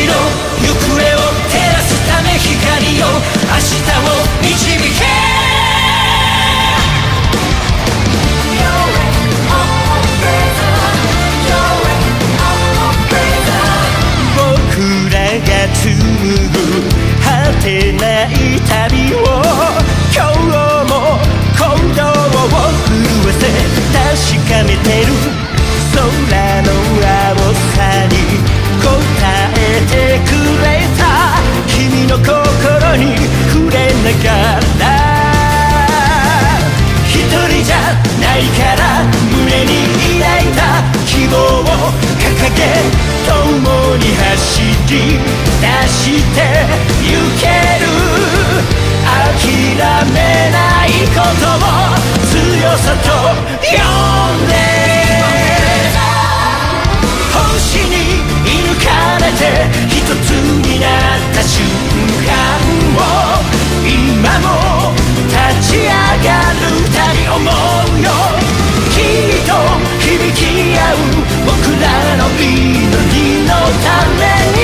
の行方を照らすため光よ明日を導け僕らが紡ぐ果てない旅を今日も鼓動を震わせ確かめてる空の青さに答えてくれた君の心に触れながら一人じゃないから胸に抱いた希望を掲げ共に走り出してゆける諦めないことを強さと呼んで星に射抜かれて一つになった瞬間を今も立ち上がる二人思うよきっと響き合う僕らの祈りのために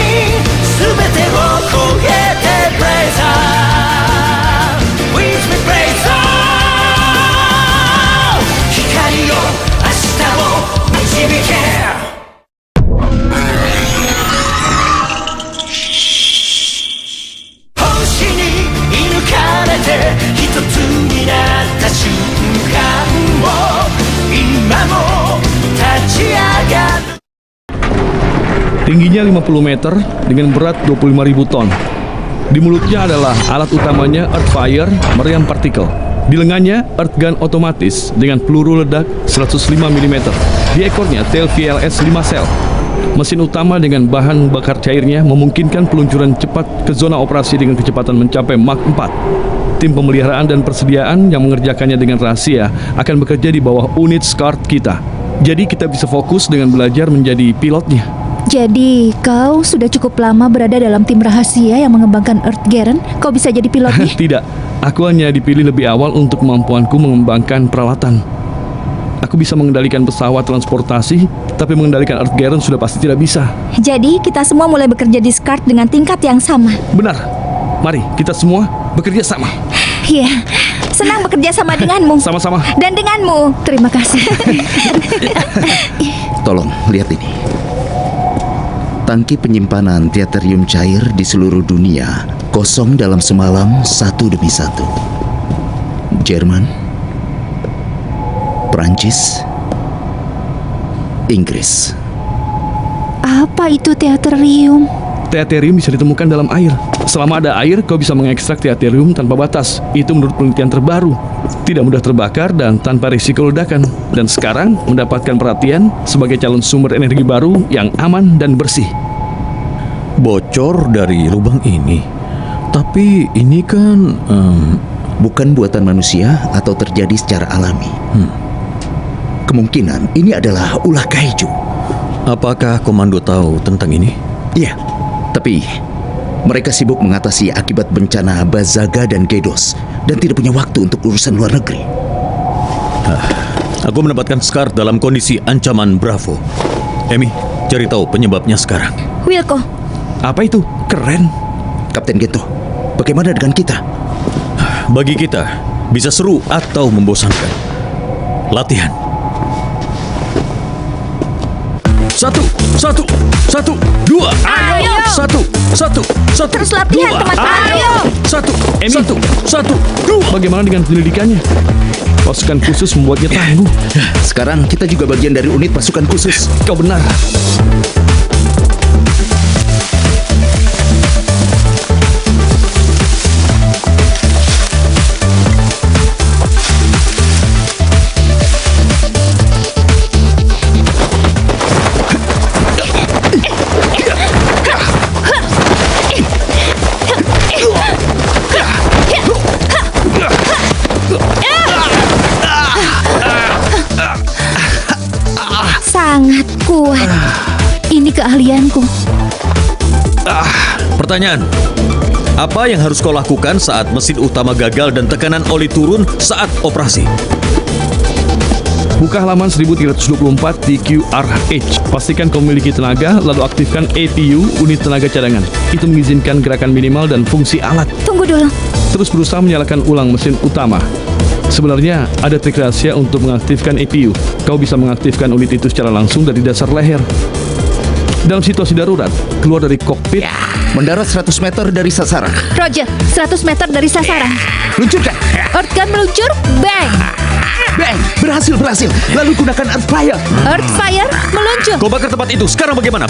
全てを超えて Blaze on With me Blaze on 光よ明日を導け星に射抜かれて一つになった瞬間を今も立ち上がる Tingginya 50 meter dengan berat 25.000 ton. Di mulutnya adalah alat utamanya Earthfire meriam partikel. Di lengannya Earth Gun otomatis dengan peluru ledak 105 mm. Di ekornya tail VLS 5 sel. Mesin utama dengan bahan bakar cairnya memungkinkan peluncuran cepat ke zona operasi dengan kecepatan mencapai Mach 4. Tim pemeliharaan dan persediaan yang mengerjakannya dengan rahasia akan bekerja di bawah unit SCART kita. Jadi kita bisa fokus dengan belajar menjadi pilotnya. Jadi, kau sudah cukup lama berada dalam tim rahasia yang mengembangkan Earth Garen? Kau bisa jadi pilotnya? Tidak, aku hanya dipilih lebih awal untuk kemampuanku mengembangkan peralatan. Aku bisa mengendalikan pesawat transportasi, tapi mengendalikan Earth Garen sudah pasti tidak bisa. Jadi, kita semua mulai bekerja di SCART dengan tingkat yang sama. Benar, mari kita semua bekerja sama. Iya, senang bekerja sama denganmu. Sama-sama. Dan denganmu, terima kasih. Tolong, lihat ini. Tangki penyimpanan deuterium cair di seluruh dunia kosong dalam semalam satu demi satu. Jerman, Prancis, Inggris. Apa itu deuterium? Deuterium bisa ditemukan dalam air. Selama ada air, kau bisa mengekstrak deuterium tanpa batas. Itu menurut penelitian terbaru. Tidak mudah terbakar dan tanpa risiko ledakan. Dan sekarang mendapatkan perhatian sebagai calon sumber energi baru yang aman dan bersih. Bocor dari lubang ini. Tapi ini kan bukan buatan manusia atau terjadi secara alami. Kemungkinan ini adalah ulah kaiju. Apakah komando tahu tentang ini? Iya, tapi mereka sibuk mengatasi akibat bencana Bazaga dan Gedos dan tidak punya waktu untuk urusan luar negeri. Aku mendapatkan SCART dalam kondisi ancaman Bravo. Emi, cari tahu penyebabnya sekarang. Wilco. Apa itu? Keren. Kapten Gento, bagaimana dengan kita? Bagi kita, bisa seru atau membosankan. Latihan. Satu, dua. Ayo. Satu. Terus latihan, dua. teman-teman. Ayo. Emi. Satu, dua. Bagaimana dengan penyelidikannya? Pasukan khusus membuatnya tangguh. Sekarang kita juga bagian dari unit pasukan khusus. Kau benar. Sangat kuat. Ini keahlianku. Pertanyaan. Apa yang harus kau lakukan saat mesin utama gagal dan tekanan oli turun saat operasi? Buka halaman 1324 di QRH. Pastikan kau memiliki tenaga, lalu aktifkan ATU, unit tenaga cadangan. Itu mengizinkan gerakan minimal dan fungsi alat. Tunggu dulu. Terus berusaha menyalakan ulang mesin utama. Sebenarnya ada trik rahasia untuk mengaktifkan APU. Kau bisa mengaktifkan unit itu secara langsung dari dasar leher. Dalam situasi darurat, keluar dari kokpit. Mendarat 100 meter dari sasaran. Roger, 100 meter dari sasaran. Luncurkan. Earth gun meluncur, bang. Bang, berhasil. Lalu gunakan Earthfire. Earth fire meluncur. Kau bakar tempat itu. Sekarang bagaimana?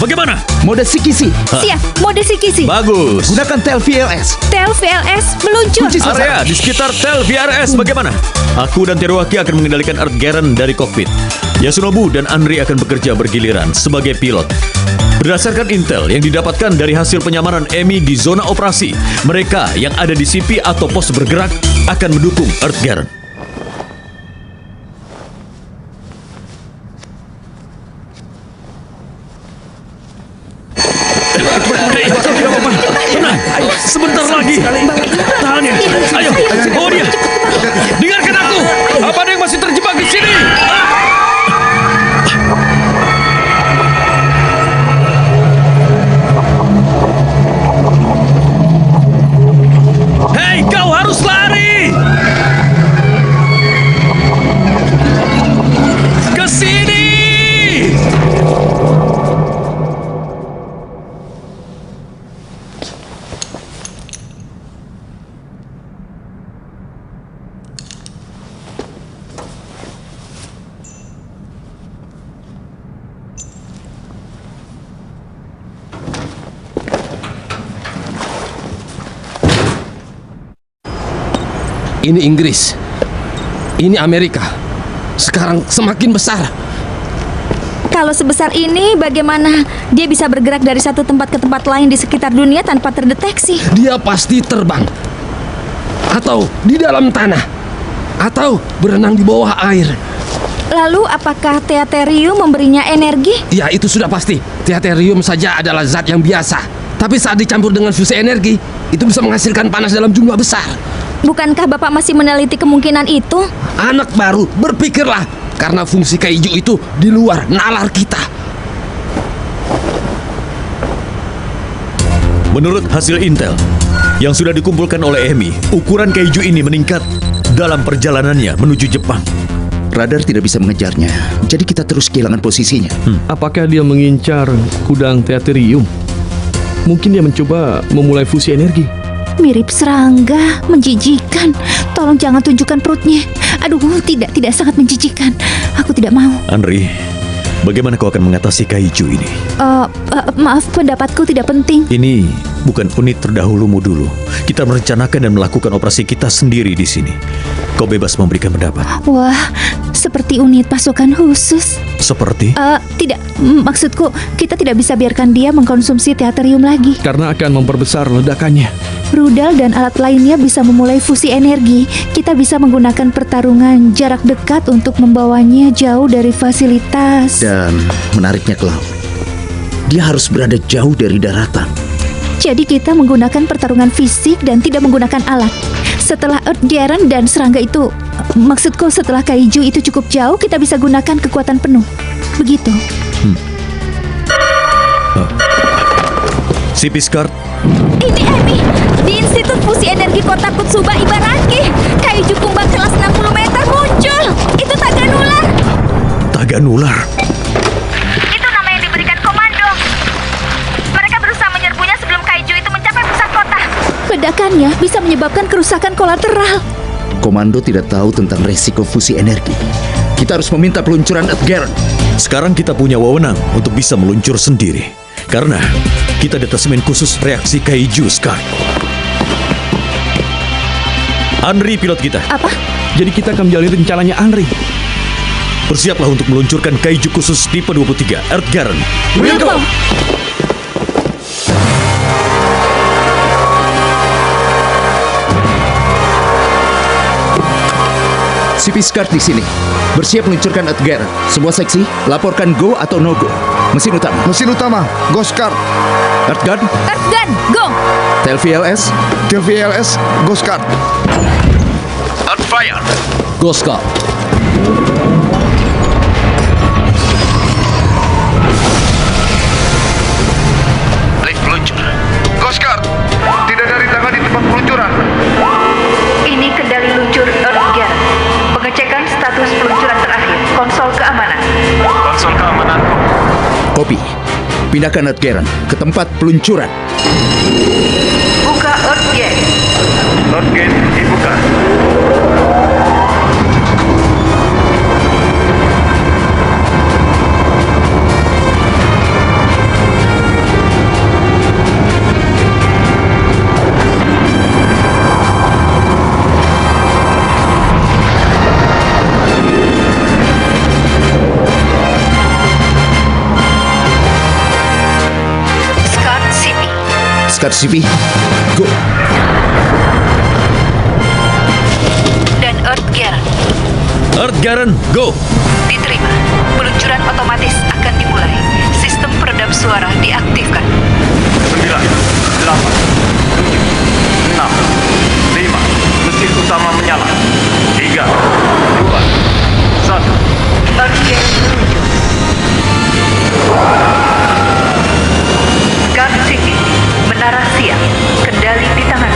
Mode Sikisi. Siap, mode sikisi. Bagus. Gunakan Tel VLS. Tel VLS meluncur. Kunci Area di sekitar Tel VRS bagaimana? Aku dan Teruaki akan mengendalikan Earth Garen dari kokpit. Yasunobu dan Anri akan bekerja bergiliran sebagai pilot. Berdasarkan intel yang didapatkan dari hasil penyamaran Emi di zona operasi, mereka yang ada di CP atau pos bergerak akan mendukung Earth Garen. Tenang, sebentar lagi. Tahan ya. Ayo, bawa dia. Dengarkan aku. Apa ada yang masih terjebak di sini? Hei, kau harus lari. Ke sini. Ini Inggris, ini Amerika. Sekarang semakin besar. Kalau sebesar ini, bagaimana dia bisa bergerak dari satu tempat ke tempat lain di sekitar dunia tanpa terdeteksi? Dia pasti terbang, atau di dalam tanah, atau berenang di bawah air. Lalu, apakah Teaterium memberinya energi? Ya, itu sudah pasti. Teaterium saja adalah zat yang biasa. Tapi saat dicampur dengan fusi energi, itu bisa menghasilkan panas dalam jumlah besar. Bukankah Bapak masih meneliti kemungkinan itu? Anak baru, berpikirlah. Karena fungsi kaiju itu di luar nalar kita. Menurut hasil intel yang sudah dikumpulkan oleh Emi, ukuran kaiju ini meningkat dalam perjalanannya menuju Jepang. Radar tidak bisa mengejarnya, jadi kita terus kehilangan posisinya. Apakah dia mengincar gudang Teaterium? Mungkin dia mencoba memulai fusi energi. Mirip serangga, menjijikan. Tolong jangan tunjukkan perutnya. Aduh, tidak sangat menjijikan. Aku tidak mau. Anri, bagaimana kau akan mengatasi kaiju ini? Maaf, pendapatku tidak penting. Ini bukan unit terdahulumu dulu. Kita merencanakan dan melakukan operasi kita sendiri di sini. Kau bebas memberikan pendapat. Wah, seperti unit pasukan khusus. Seperti? Tidak, maksudku kita tidak bisa biarkan dia mengkonsumsi Teaterium lagi. Karena akan memperbesar ledakannya. Rudal dan alat lainnya bisa memulai fusi energi. Kita bisa menggunakan pertarungan jarak dekat untuk membawanya jauh dari fasilitas. Dan menariknya ke laut. Dia harus berada jauh dari daratan. Jadi kita menggunakan pertarungan fisik dan tidak menggunakan alat. Setelah Earth Garen dan serangga itu, maksudku setelah kaiju itu cukup jauh, kita bisa gunakan kekuatan penuh. Begitu. Si Piskart, Ini Emi di Institut Fusi Energi Kota Kutsuba Ibaraki. Kaiju kumbang kelas 60 meter muncul. Itu Taganular. Taganular. Itu nama yang diberikan komando. Mereka berusaha menyerbunya sebelum kaiju itu mencapai pusat kota. Ledakannya bisa menyebabkan kerusakan kolateral. Komando tidak tahu tentang resiko fusi energi. Kita harus meminta peluncuran Earth Garen. Sekarang kita punya wewenang untuk bisa meluncur sendiri. Karena kita detasemen khusus reaksi kaiju Sky. Anri pilot kita. Apa? Jadi kita akan menjalani rencananya Anri. Bersiaplah untuk meluncurkan kaiju khusus tipe 23 Earth Garen. We'll go. Si Piskart di sini. Bersiap meluncurkan Earth Garen. Semua seksi, laporkan go atau no go. Mesin utama, Ghost Card. Earth Gun, Earth Gun, go! Tel VLS, Ghost Card. Ghost Call. Pindahkan Earth Garen ke tempat peluncuran. Buka Earth Gate. Earth Gate dibuka. Scar City. Scar City, go. Dan Earth Gate. Earth Garen, go! Diterima. Peluncuran otomatis akan dimulai. Sistem peredam suara diaktifkan. 9, 8, 7, 6, 5. Mesin utama menyala. 3, 2, 1. Earth Gate meluncur. Scar City. Menara siap. Kendali di tangan.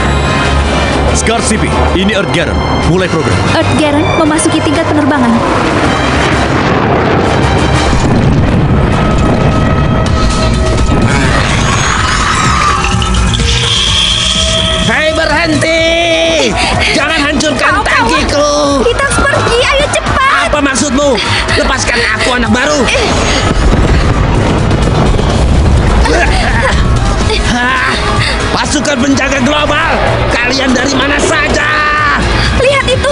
Scar CP, ini Earth Garen. Mulai program. Earth Garen memasuki tingkat penerbangan. Hei, berhenti! Jangan hancurkan tangkiku! Kita harus pergi, ayo cepat! Apa maksudmu? Lepaskan aku, anak baru! Hah, pasukan penjaga global! Kalian dari mana saja? Lihat itu!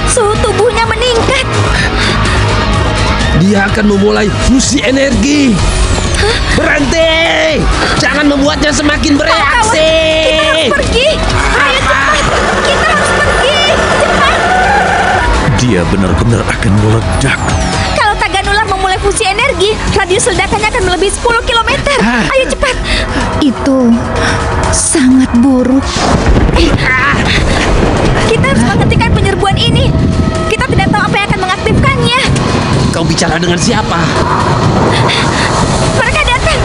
Suhu tubuhnya meningkat. Dia akan memulai fusi energi. Berhenti! Jangan membuatnya semakin bereaksi. Kita harus pergi. Ayo cepat. Kita harus pergi. Cepat. Dia benar-benar akan meledak. Kalau Taganular memulai fusi energi, radius ledakannya akan melebihi 10 km. Ayo cepat. Itu sangat buruk. Kita harus menghentikan penyerbuan ini. Kita tidak tahu apa yang akan mengaktifkannya. Kau bicara dengan siapa? Mereka datang.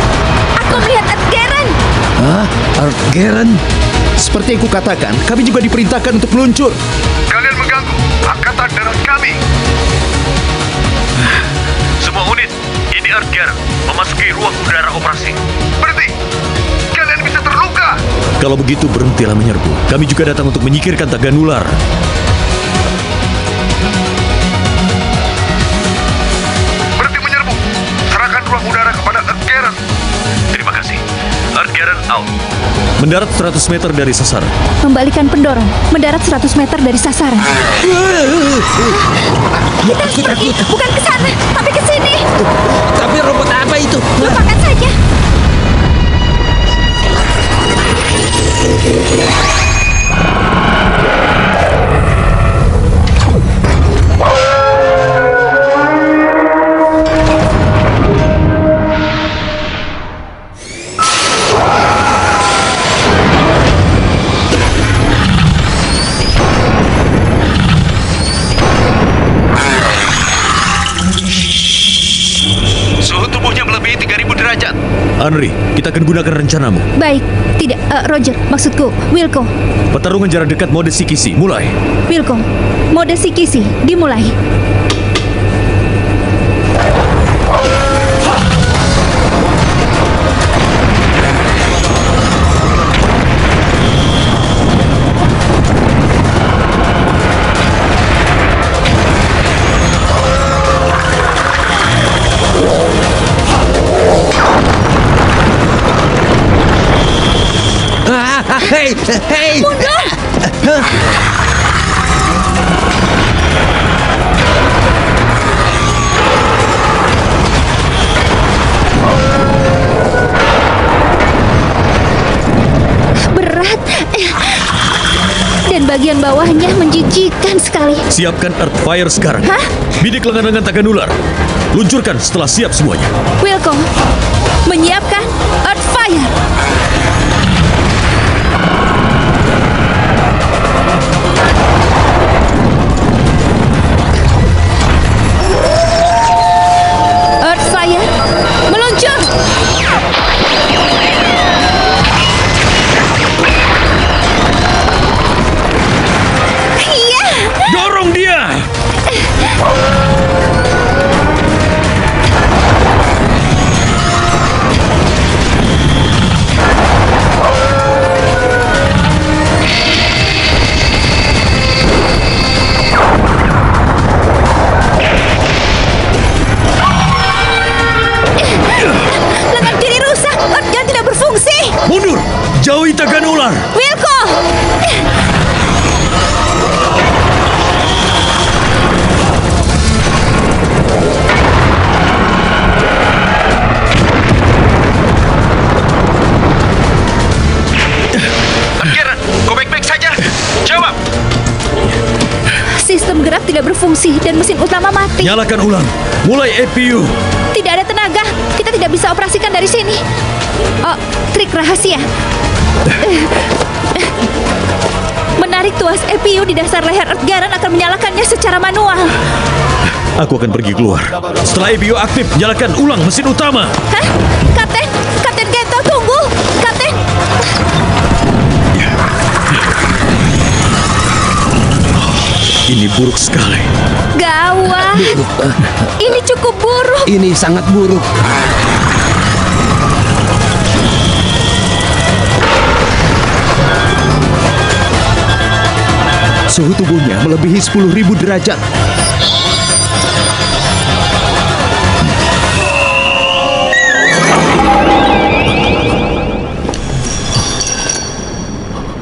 Aku melihat Earth Garen. Hah? Earth Garen? Seperti yang kukatakan, kami juga diperintahkan untuk meluncur. Kalian mengganggu angkatan darat kami. Semua unit, ini Earth Garen memasuki ruang udara operasi. Berhenti! Kalian bisa terluka. Kalau begitu berhentilah menyerbu. Kami juga datang untuk menyingkirkan Taganular. Berhenti menyerbu. Serahkan ruang udara kepada Earth Garen. Terima kasih. Earth Garen out. Mendarat 100 meter dari sasaran. Membalikan pendorong. Mendarat 100 meter dari sasaran. Kita harus pergi. Bukan ke sana, tapi ke sini. Tapi robot apa itu? Lupakan saja. Suhu tubuhnya melebihi 3000 derajat. Henry, kita akan gunakan rencanamu. Baik. Tidak, Roger. Maksudku, Wilco. Pertarungan jarak dekat mode Sikisi, mulai. Wilco. Mode Sikisi. Dimulai. Hei, hei! Berat. Dan bagian bawahnya menjijikan sekali. Siapkan Earthfire sekarang. Hah? Bidik lengan-lengan Taganular. Luncurkan setelah siap semuanya. Wilco. Menyiapkan Earthfire. Earthfire meluncur. Iya. Dorong dia! berfungsi dan mesin utama mati. Nyalakan ulang. Mulai APU. Tidak ada tenaga. Kita tidak bisa operasikan dari sini. Oh, trik rahasia. Menarik tuas EPU di dasar leher Earthgaren akan menyalakannya secara manual. Aku akan pergi keluar. Setelah APU aktif, nyalakan ulang mesin utama. Hah? Kapten? Kapten Gento, tunggu! Kapten! Ini buruk sekali. Gawat! Ini cukup buruk. Ini sangat buruk. Suhu tubuhnya melebihi 10.000 derajat.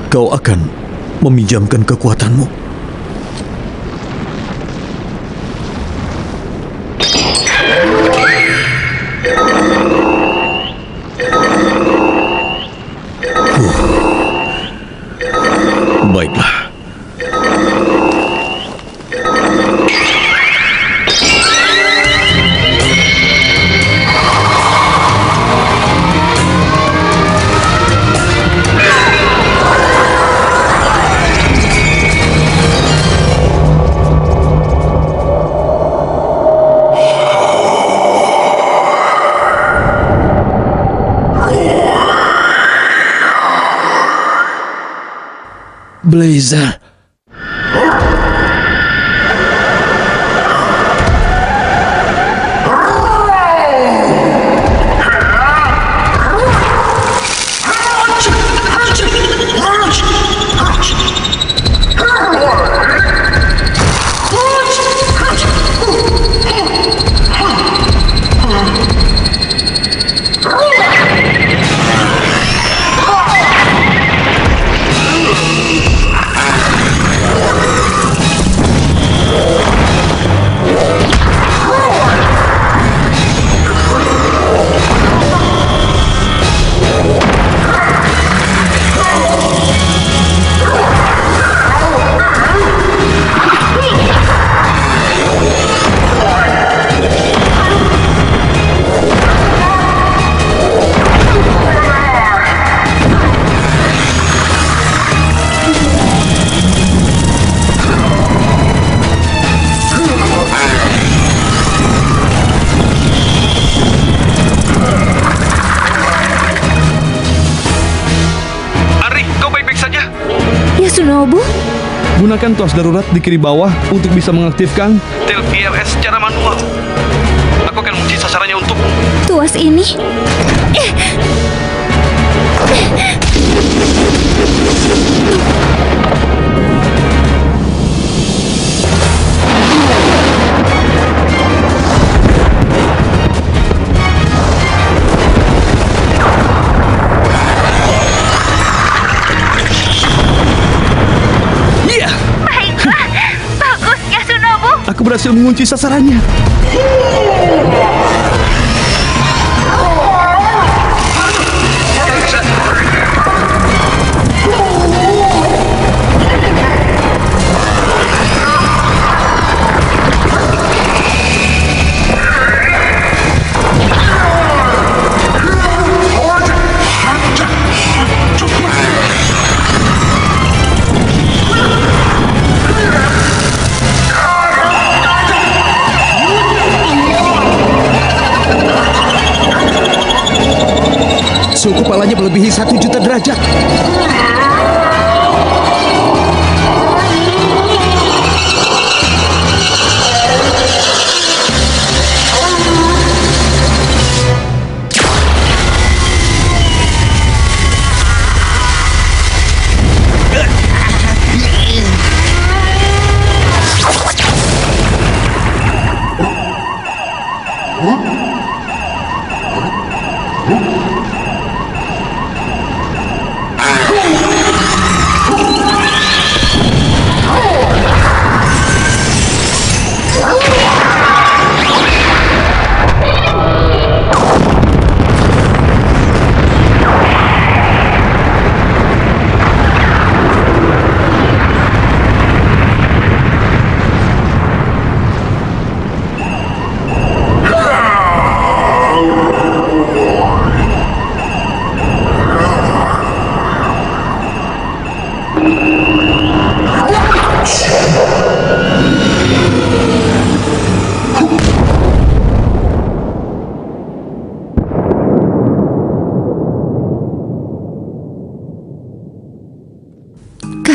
Kau akan meminjamkan kekuatanmu. Baiklah. Blazer. Sunobu? Gunakan tuas darurat di kiri bawah untuk bisa mengaktifkan Tel VLS secara manual. Aku akan mengunci sasarannya untukmu. Tuas ini? Aku berhasil mengunci sasarannya. Suhu kepalanya melebihi 1 juta derajat.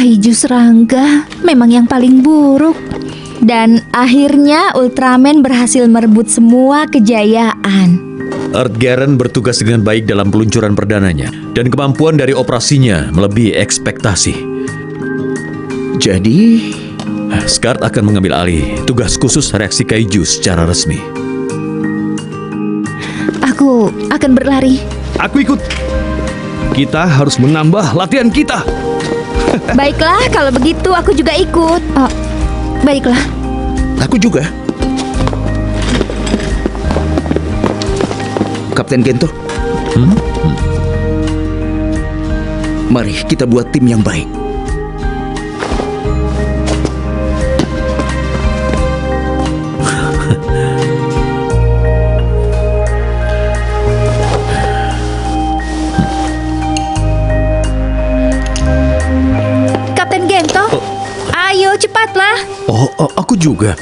Kaiju serangga memang yang paling buruk. Dan akhirnya Ultraman berhasil merebut semua kejayaan. Earth Garen bertugas dengan baik dalam peluncuran perdananya, dan kemampuan dari operasinya melebihi ekspektasi. Jadi, Scart akan mengambil alih tugas khusus reaksi kaiju secara resmi. Aku akan berlari. Aku ikut. Kita harus menambah latihan kita. Baiklah, kalau begitu aku juga ikut. Oh, baiklah. aku juga. Kapten Gento. Mari kita buat tim yang baik. Kapten Gento, ayo cepatlah. Oh, aku juga.